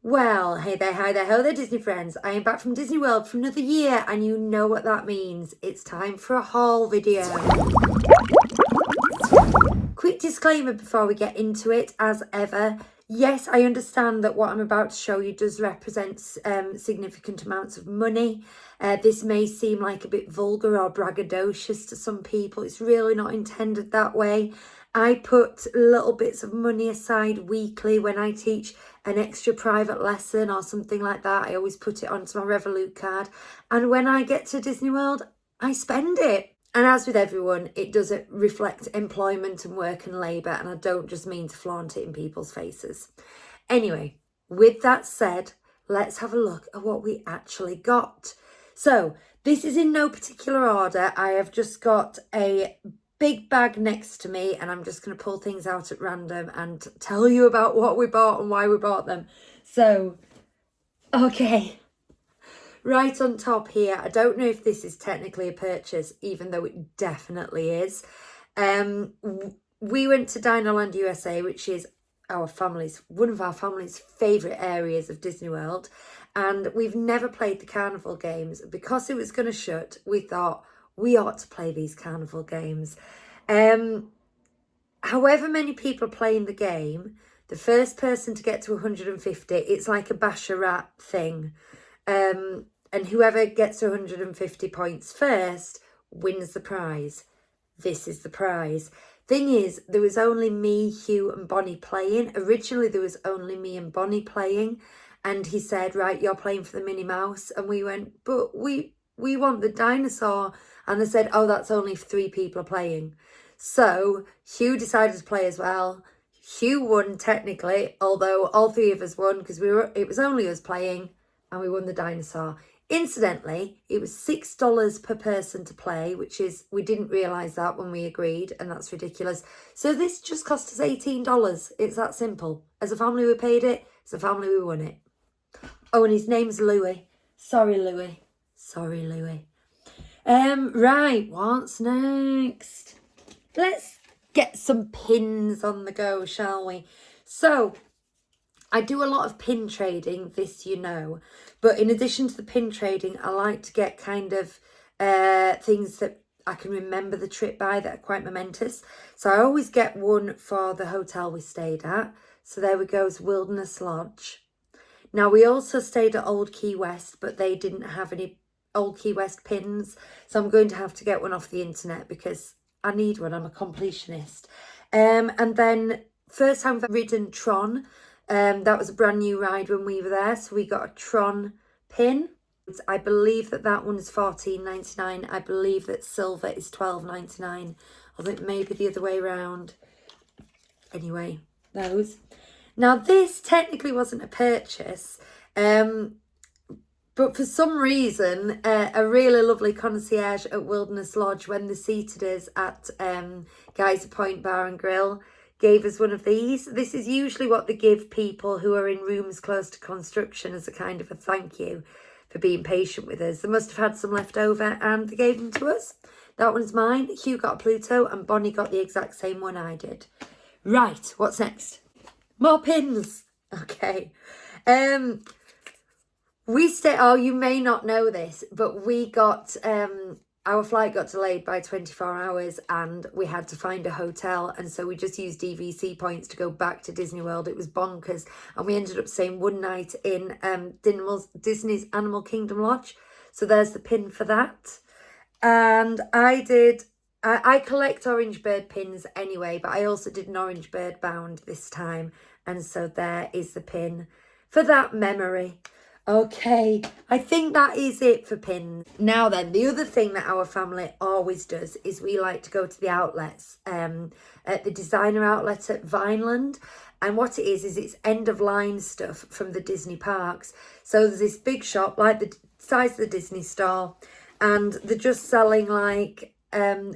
Well, hey there, hi there, hello there, Disney friends. I am back from Disney World for another year, and you know what that means. It's time for a haul video. Quick disclaimer before we get into it, as ever. Yes, I understand that what I'm about to show you does represent significant amounts of money. This may seem like a bit vulgar or braggadocious to some people. It's really not intended that way. I put little bits of money aside weekly when I teach an extra private lesson or something like that. I always put it onto my Revolut card. And when I get to Disney World, I spend it. And as with everyone, it does reflect employment and work and labour, and I don't just mean to flaunt it in people's faces. Anyway, with that said, let's have a look at what we actually got. So, this is in no particular order. I have just got a big bag next to me, and I'm just going to pull things out at random and tell you about what we bought and why we bought them. So, okay. Right on top here, I don't know if this is technically a purchase, even though it definitely is. We went to Dinoland USA, which is one of our family's favourite areas of Disney World. And we've never played the Carnival games. Because it was going to shut, we thought we ought to play these Carnival games. However many people playing the game, the first person to get to 150, it's like a Basharat thing. And whoever gets 150 points first wins the prize. This is the prize. Thing is, there was only me, Hugh and Bonnie playing. Originally, there was only me and Bonnie playing. And he said, right, you're playing for the Minnie Mouse. And we went, but we want the dinosaur. And they said, oh, that's only 3 people playing. So Hugh decided to play as well. Hugh won technically, although all 3 of us won because it was only us playing, and we won the dinosaur. Incidentally, it was $6 per person to play, which is, we didn't realise that when we agreed, and that's ridiculous. So this just cost us $18. It's that simple. As a family, we paid it. As a family, we won it. Oh, and his name's Louis. Sorry, Louis. Sorry, Louis. Right, what's next? Let's get some pins on the go, shall we? So, I do a lot of pin trading, this you know, but in addition to the pin trading, I like to get kind of things that I can remember the trip by that are quite momentous. So I always get one for the hotel we stayed at. So there we go, it's Wilderness Lodge. Now we also stayed at Old Key West, but they didn't have any Old Key West pins. So I'm going to have to get one off the internet because I need one, I'm a completionist. And then first time I've ridden Tron. That was a brand new ride when we were there, so we got a Tron pin. I believe that one is $14.99. I believe that silver is $12.99. I think maybe the other way around. Anyway, those. Now this technically wasn't a purchase, but for some reason, a really lovely concierge at Wilderness Lodge, when they seated us at Geyser Point Bar and Grill, gave us one of these. This is usually what they give people who are in rooms close to construction as a kind of a thank you for being patient with us. They must have had some left over and they gave them to us. That one's mine. Hugh got a Pluto and Bonnie got the exact same one I did. Right, what's next? More pins. Okay. You may not know this, but we got... our flight got delayed by 24 hours and we had to find a hotel, and so we just used DVC points to go back to Disney World. It was bonkers, and we ended up staying one night in Disney's Animal Kingdom Lodge. So there's the pin for that. And I collect Orange Bird pins anyway, but I also did an Orange Bird bound this time, and so there is the pin for that memory. Okay, I think that is it for pins. Now then, the other thing that our family always does is we like to go to the outlets, at the designer outlet at Vineland. And what it is it's end of line stuff from the Disney parks. So there's this big shop, like the size of the Disney store, and they're just selling like,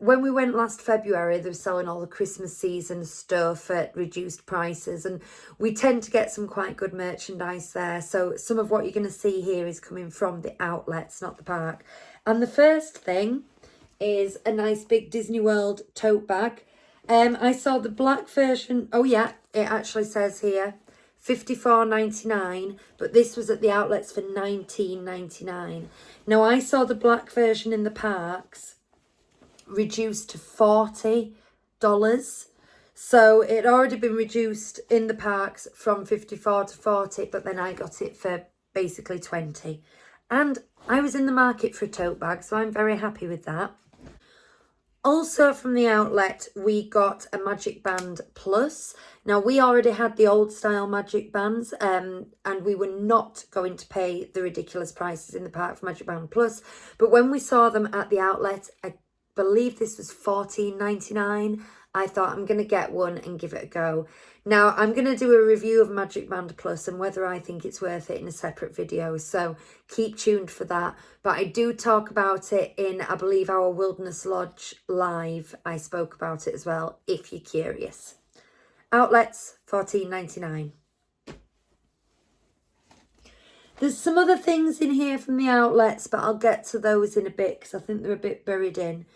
when we went last February, they were selling all the Christmas season stuff at reduced prices, and we tend to get some quite good merchandise there. So some of what you're going to see here is coming from the outlets, not the park. And the first thing is a nice big Disney World tote bag. I saw the black version. Oh yeah, it actually says here $54.99, but this was at the outlets for $19.99. Now, I saw the black version in the parks reduced to $40. So it had already been reduced in the parks from 54 to 40, but then I got it for basically 20. And I was in the market for a tote bag, so I'm very happy with that. Also from the outlet, we got a Magic Band Plus. Now, we already had the old style Magic Bands, and we were not going to pay the ridiculous prices in the park for Magic Band Plus. But when we saw them at the outlet, I believe this was $14.99. I thought I'm going to get one and give it a go. Now, I'm going to do a review of Magic Band Plus and whether I think it's worth it in a separate video. So keep tuned for that. But I do talk about it in, I believe, our Wilderness Lodge live. I spoke about it as well, if you're curious. Outlets, $14.99. There's some other things in here from the outlets, but I'll get to those in a bit because I think they're a bit buried in.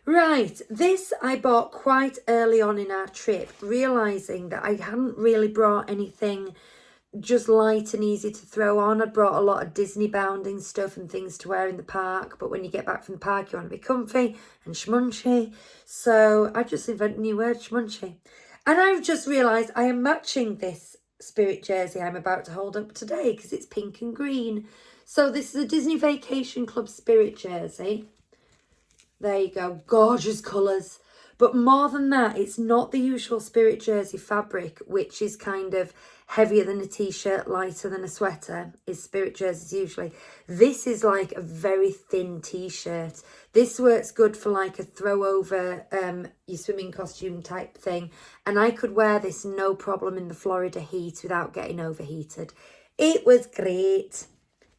Right, this I bought quite early on in our trip, realising that I hadn't really brought anything just light and easy to throw on. I'd brought a lot of Disney bounding stuff and things to wear in the park, but when you get back from the park, you want to be comfy and schmunchy. So I just invented a new word, schmunchy. And I've just realised I am matching this Spirit jersey I'm about to hold up today because it's pink and green. So this is a Disney Vacation Club Spirit jersey. There you go, gorgeous colours. But more than that, it's not the usual Spirit jersey fabric, which is kind of heavier than a t-shirt, lighter than a sweater, is Spirit jerseys usually. This is like a very thin t-shirt. This works good for like a throw over your swimming costume type thing. And I could wear this no problem in the Florida heat without getting overheated. It was great.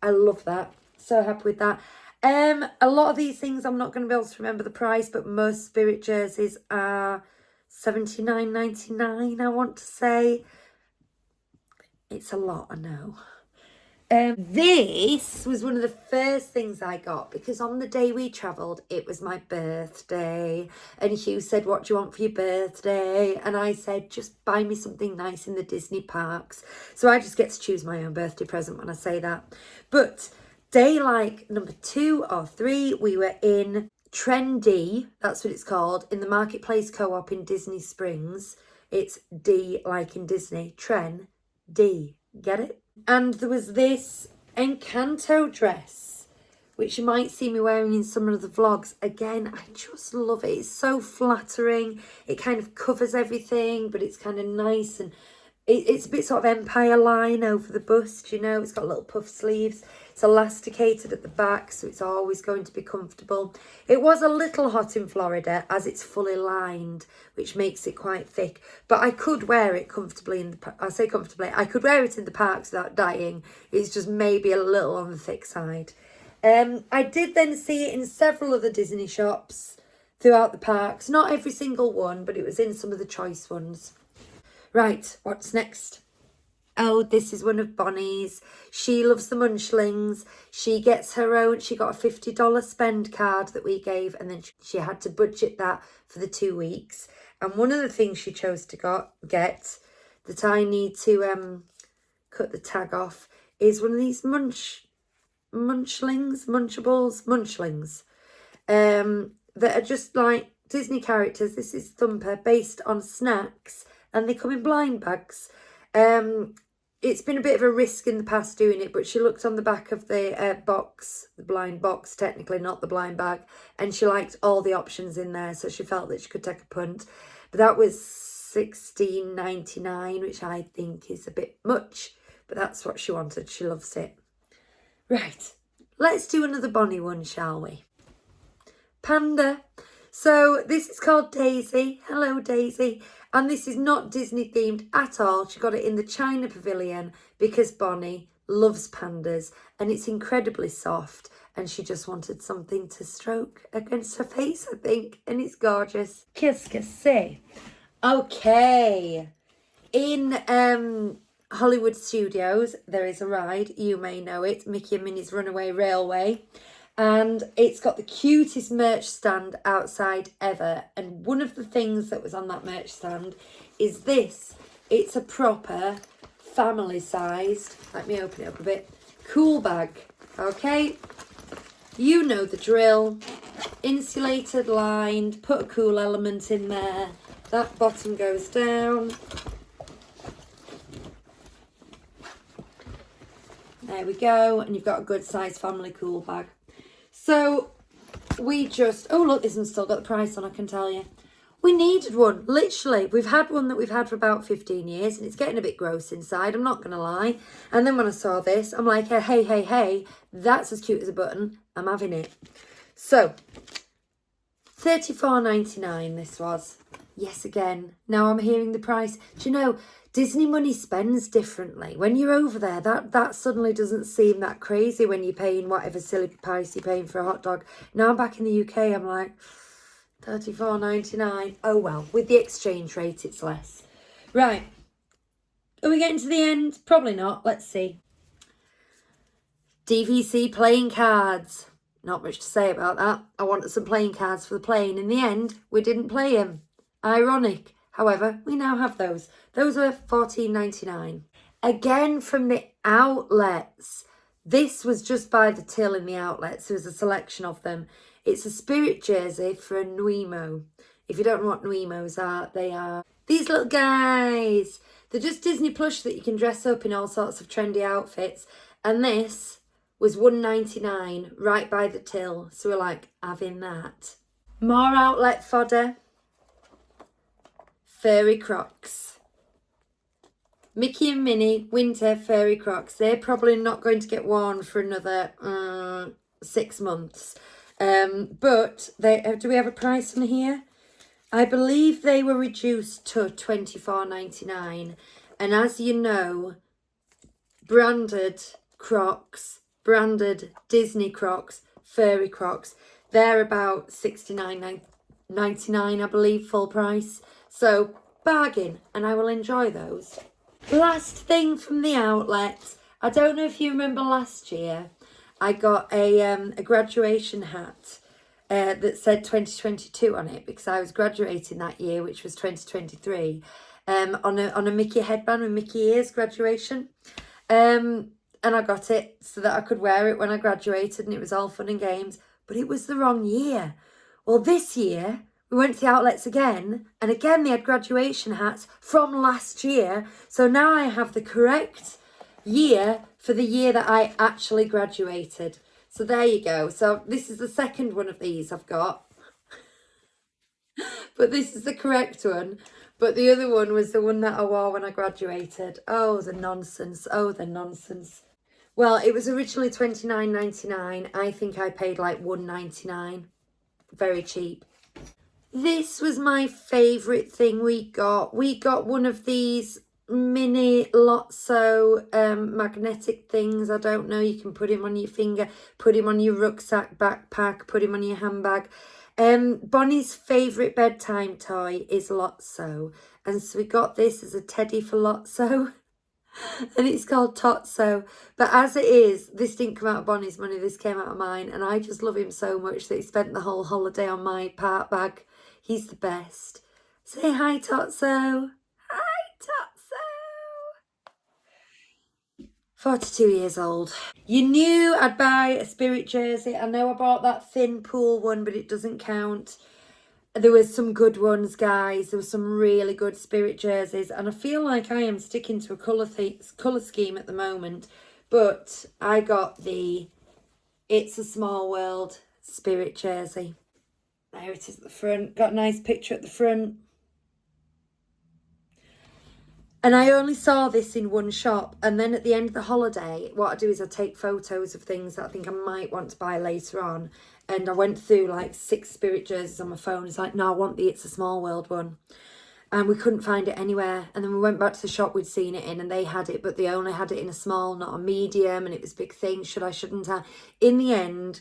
I love that. So happy with that. A lot of these things I'm not going to be able to remember the price, but most Spirit jerseys are $79.99, I want to say. It's a lot, I know. This was one of the first things I got because on the day we travelled, it was my birthday. And Hugh said, what do you want for your birthday? And I said, just buy me something nice in the Disney parks. So I just get to choose my own birthday present when I say that. But day like number 2 or 3, we were in Trendy, that's what it's called, in the Marketplace Co-op in Disney Springs. It's D like in Disney, Trendy, get it? And there was this Encanto dress, which you might see me wearing in some of the vlogs. Again, I just love it. It's so flattering. It kind of covers everything, but it's kind of nice and it's a bit sort of Empire line over the bust, you know. It's got little puff sleeves. It's elasticated at the back, so it's always going to be comfortable. It was a little hot in Florida as it's fully lined, which makes it quite thick. But I could wear it comfortably in the... I say comfortably. I could wear it in the parks without dying. It's just maybe a little on the thick side. I did then see it in several other Disney shops throughout the parks. Not every single one, but it was in some of the choice ones. Right, what's next? Oh, this is one of Bonnie's. She loves the Munchlings. She gets her own. She got a $50 spend card that we gave, and then she had to budget that for the 2 weeks. And one of the things she chose to get that I need to cut the tag off is one of these Munchlings that are just like Disney characters. This is Thumper, based on snacks, and they come in blind bags. It's been a bit of a risk in the past doing it, but she looked on the back of the box, the blind box, technically not the blind bag, and she liked all the options in there, so she felt that she could take a punt. But that was $16.99, which I think is a bit much, but that's what she wanted. She loves it. Right, let's do another Bonnie one, shall we? Panda. So this is called Daisy. Hello, Daisy. And this is not Disney themed at all. She got it in the China Pavilion because Bonnie loves pandas and it's incredibly soft. And she just wanted something to stroke against her face, I think. And it's gorgeous. Qu'est-ce que c'est? Okay. In Hollywood Studios, there is a ride. You may know it. Mickey and Minnie's Runaway Railway. And it's got the cutest merch stand outside ever. And one of the things that was on that merch stand is this. It's a proper family sized, let me open it up a bit, cool bag, okay? You know the drill. Insulated, lined, put a cool element in there. That bottom goes down. There we go, and you've got a good size family cool bag. So we just, oh look, this one's still got the price on, I can tell you. We needed one, literally. We've had one that we've had for about 15 years and it's getting a bit gross inside, I'm not going to lie. And then when I saw this, I'm like, hey, that's as cute as a button. I'm having it. So, $34.99 this was. Yes, again. Now I'm hearing the price. Do you know, Disney money spends differently. When you're over there, that suddenly doesn't seem that crazy when you're paying whatever silly price you're paying for a hot dog. Now I'm back in the UK, I'm like, $34.99. Oh well, with the exchange rate, it's less. Right. Are we getting to the end? Probably not. Let's see. DVC playing cards. Not much to say about that. I wanted some playing cards for the plane. In the end, we didn't play them. Ironic. However, we now have those. Those were $14.99. Again, from the outlets. This was just by the till in the outlets. There was a selection of them. It's a spirit jersey for a Nuimo. If you don't know what Nuimos are, they are these little guys. They're just Disney plush that you can dress up in all sorts of trendy outfits. And this was $1.99 right by the till. So we're like, having that. More outlet fodder. Furry Crocs. Mickey and Minnie winter furry Crocs. They're probably not going to get worn for another 6 months. But do we have a price on here? I believe they were reduced to $24.99. And as you know, branded Crocs, branded Disney Crocs, furry Crocs, they're about $69.99, I believe, full price. So, bargain, and I will enjoy those. Last thing from the outlets. I don't know if you remember last year, I got a graduation hat that said 2022 on it because I was graduating that year, which was 2023, on a Mickey headband with Mickey ears graduation. And I got it so that I could wear it when I graduated and it was all fun and games. But it was the wrong year. Well, this year, we went to the outlets again, and again they had graduation hats from last year. So now I have the correct year for the year that I actually graduated. So there you go. So this is the second one of these I've got. But this is the correct one. But the other one was the one that I wore when I graduated. Oh, the nonsense. Oh, the nonsense. Well, it was originally $29.99. I think I paid like $1.99. Very cheap. This was my favourite thing we got. We got one of these mini Lotso magnetic things. I don't know. You can put him on your finger, put him on your rucksack, backpack, put him on your handbag. Bonnie's favourite bedtime toy is Lotso. And so we got this as a teddy for Lotso. And it's called Totso. But as it is, this didn't come out of Bonnie's money. This came out of mine. And I just love him so much that he spent the whole holiday on my part bag. He's the best. Say hi, Totso. Hi, Totso. 42 years old. You knew I'd buy a spirit jersey. I know I bought that thin pool one, but it doesn't count. There was some good ones, guys. There were some really good spirit jerseys. And I feel like I am sticking to a colour scheme at the moment. But I got the It's a Small World spirit jersey. There it is at the front. Got a nice picture at the front. And I only saw this in one shop. And then at the end of the holiday, what I do is I take photos of things that I think I might want to buy later on. And I went through like 6 spirit jerseys on my phone. It's like, no, I want the It's a Small World one. And we couldn't find it anywhere. And then we went back to the shop we'd seen it in and they had it, but they only had it in a small, not a medium. And it was a big thing. Should I, shouldn't I? In the end,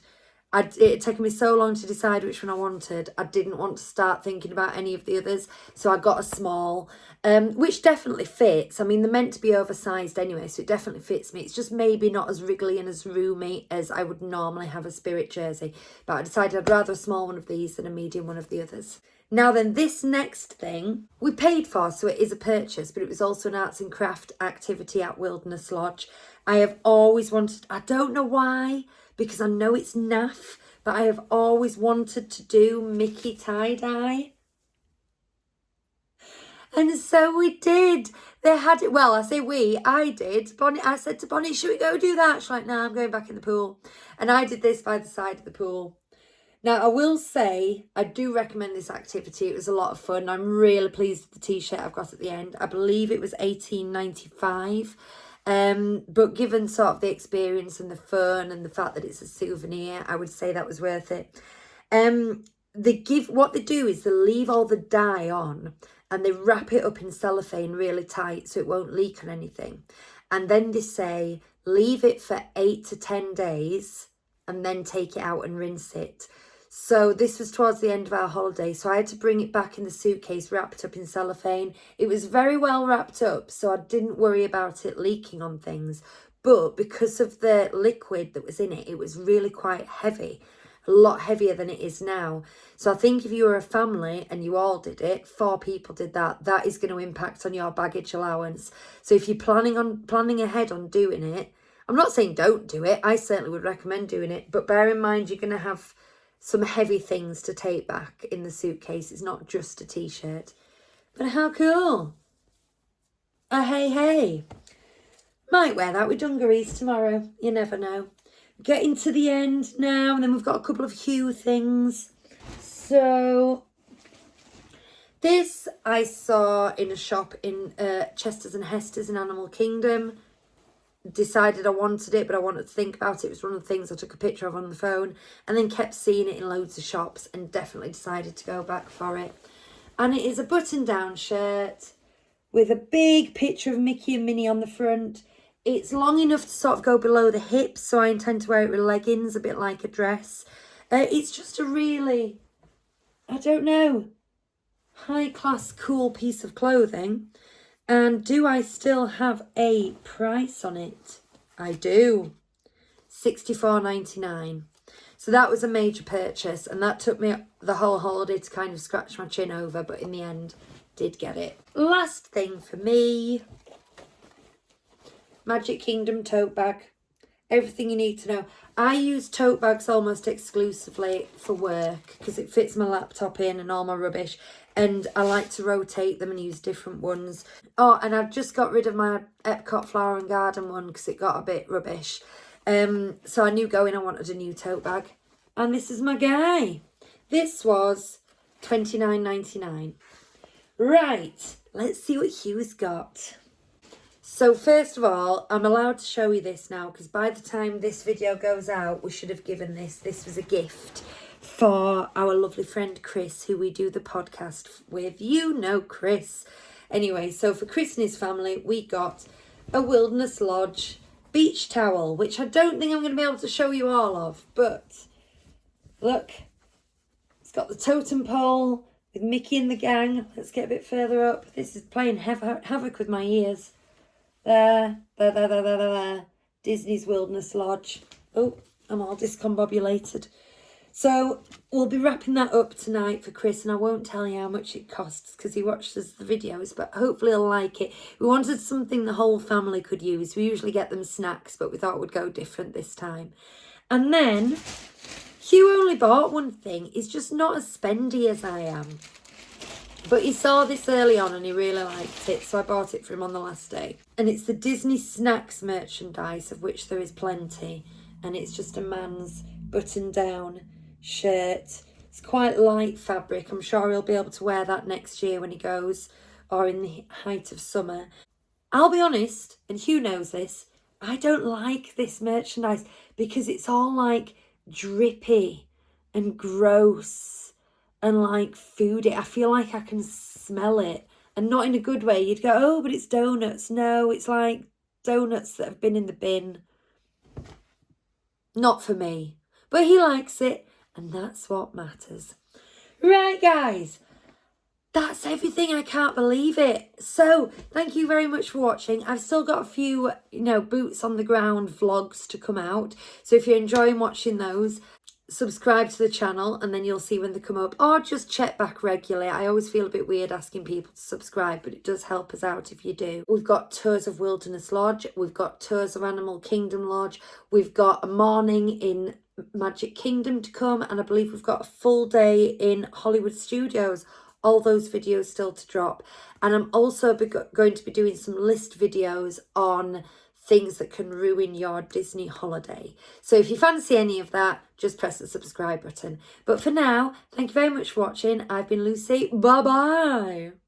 it had taken me so long to decide which one I wanted. I didn't want to start thinking about any of the others, so I got a small, which definitely fits. I mean, they're meant to be oversized anyway, so it definitely fits me. It's just maybe not as wriggly and as roomy as I would normally have a Spirit jersey, but I decided I'd rather a small one of these than a medium one of the others. Now then, this next thing we paid for, so it is a purchase, but it was also an arts and craft activity at Wilderness Lodge. I have always wanted, I don't know why, because I know it's naff, but I have always wanted to do Mickey tie-dye. And so we did. They had it, well, I say we, I did. Bonnie, I said to Bonnie, should we go do that? She's like, no, I'm going back in the pool. And I did this by the side of the pool. Now, I will say, I do recommend this activity. It was a lot of fun. I'm really pleased with the t-shirt I've got at the end. I believe it was $18.95. But given sort of the experience and the fun and the fact that it's a souvenir, I would say that was worth it. What they do is they leave all the dye on and they wrap it up in cellophane really tight so it won't leak on anything. And then they say, leave it for 8 to 10 days and then take it out and rinse it. So this was towards the end of our holiday, so I had to bring it back in the suitcase wrapped up in cellophane. It was very well wrapped up, so I didn't worry about it leaking on things. But because of the liquid that was in it, it was really quite heavy, a lot heavier than it is now. So I think if you were a family and you all did it, 4 people did that, that is going to impact on your baggage allowance. So if you're planning ahead on doing it, I'm not saying don't do it. I certainly would recommend doing it, but bear in mind you're going to have some heavy things to take back in the suitcase. It's not just a t-shirt. But how cool. Hey. Might wear that with dungarees tomorrow. You never know. Getting to the end now, and then we've got a couple of Hue things. So this I saw in a shop in Chester's and Hester's in Animal Kingdom. Decided I wanted it, but I wanted to think about it. It was one of the things I took a picture of on the phone and then kept seeing it in loads of shops and definitely decided to go back for it. And it is a button-down shirt with a big picture of Mickey and Minnie on the front. It's long enough to sort of go below the hips, so I intend to wear it with leggings, a bit like a dress. It's just a really, I don't know, high-class, cool piece of clothing. And do I still have a price on it? I do. $64.99. So that was a major purchase, and that took me the whole holiday to kind of scratch my chin over, but in the end, did get it. Last thing for me, Magic Kingdom tote bag. Everything you need to know. I use tote bags almost exclusively for work because it fits my laptop in and all my rubbish. And I like to rotate them and use different ones. Oh, and I've just got rid of my Epcot Flower and Garden one because it got a bit rubbish. So I knew going I wanted a new tote bag. And this is my guy. This was $29.99. Right, let's see what Hugh's got. So first of all, I'm allowed to show you this now because by the time this video goes out, we should have given this. This was a gift for our lovely friend Chris, who we do the podcast with. You know Chris. Anyway, so for Chris and his family, we got a Wilderness Lodge beach towel, which I don't think I'm going to be able to show you all of. But look, it's got the totem pole with Mickey and the gang. Let's get a bit further up. This is playing havoc with my ears. There. Disney's Wilderness Lodge. Oh, I'm all discombobulated. So we'll be wrapping that up tonight for Chris, and I won't tell you how much it costs because he watches the videos, but hopefully he'll like it. We wanted something the whole family could use. We usually get them snacks, but we thought it would go different this time. And then Hugh only bought one thing. He's just not as spendy as I am. But he saw this early on and he really liked it, so I bought it for him on the last day. And it's the Disney Snacks merchandise, of which there is plenty. And it's just a man's button-down shirt. It's quite light fabric. I'm sure he'll be able to wear that next year when he goes, or in the height of summer. I'll be honest, and Hugh knows this, I don't like this merchandise because it's all like drippy and gross and like foody. I feel like I can smell it, and not in a good way. You'd go, oh, but it's donuts. No, it's like donuts that have been in the bin. Not for me. But he likes it, and that's what matters. Right, guys. That's everything. I can't believe it. So, thank you very much for watching. I've still got a few, boots on the ground vlogs to come out. So if you're enjoying watching those, subscribe to the channel and then you'll see when they come up. Or just check back regularly. I always feel a bit weird asking people to subscribe, but it does help us out if you do. We've got tours of Wilderness Lodge. We've got tours of Animal Kingdom Lodge. We've got a morning in Magic Kingdom to come. And I believe we've got a full day in Hollywood Studios. All those videos still to drop. And I'm also going to be doing some list videos on things that can ruin your Disney holiday. So if you fancy any of that, just press the subscribe button. But for now, thank you very much for watching. I've been Lucy. Bye-bye.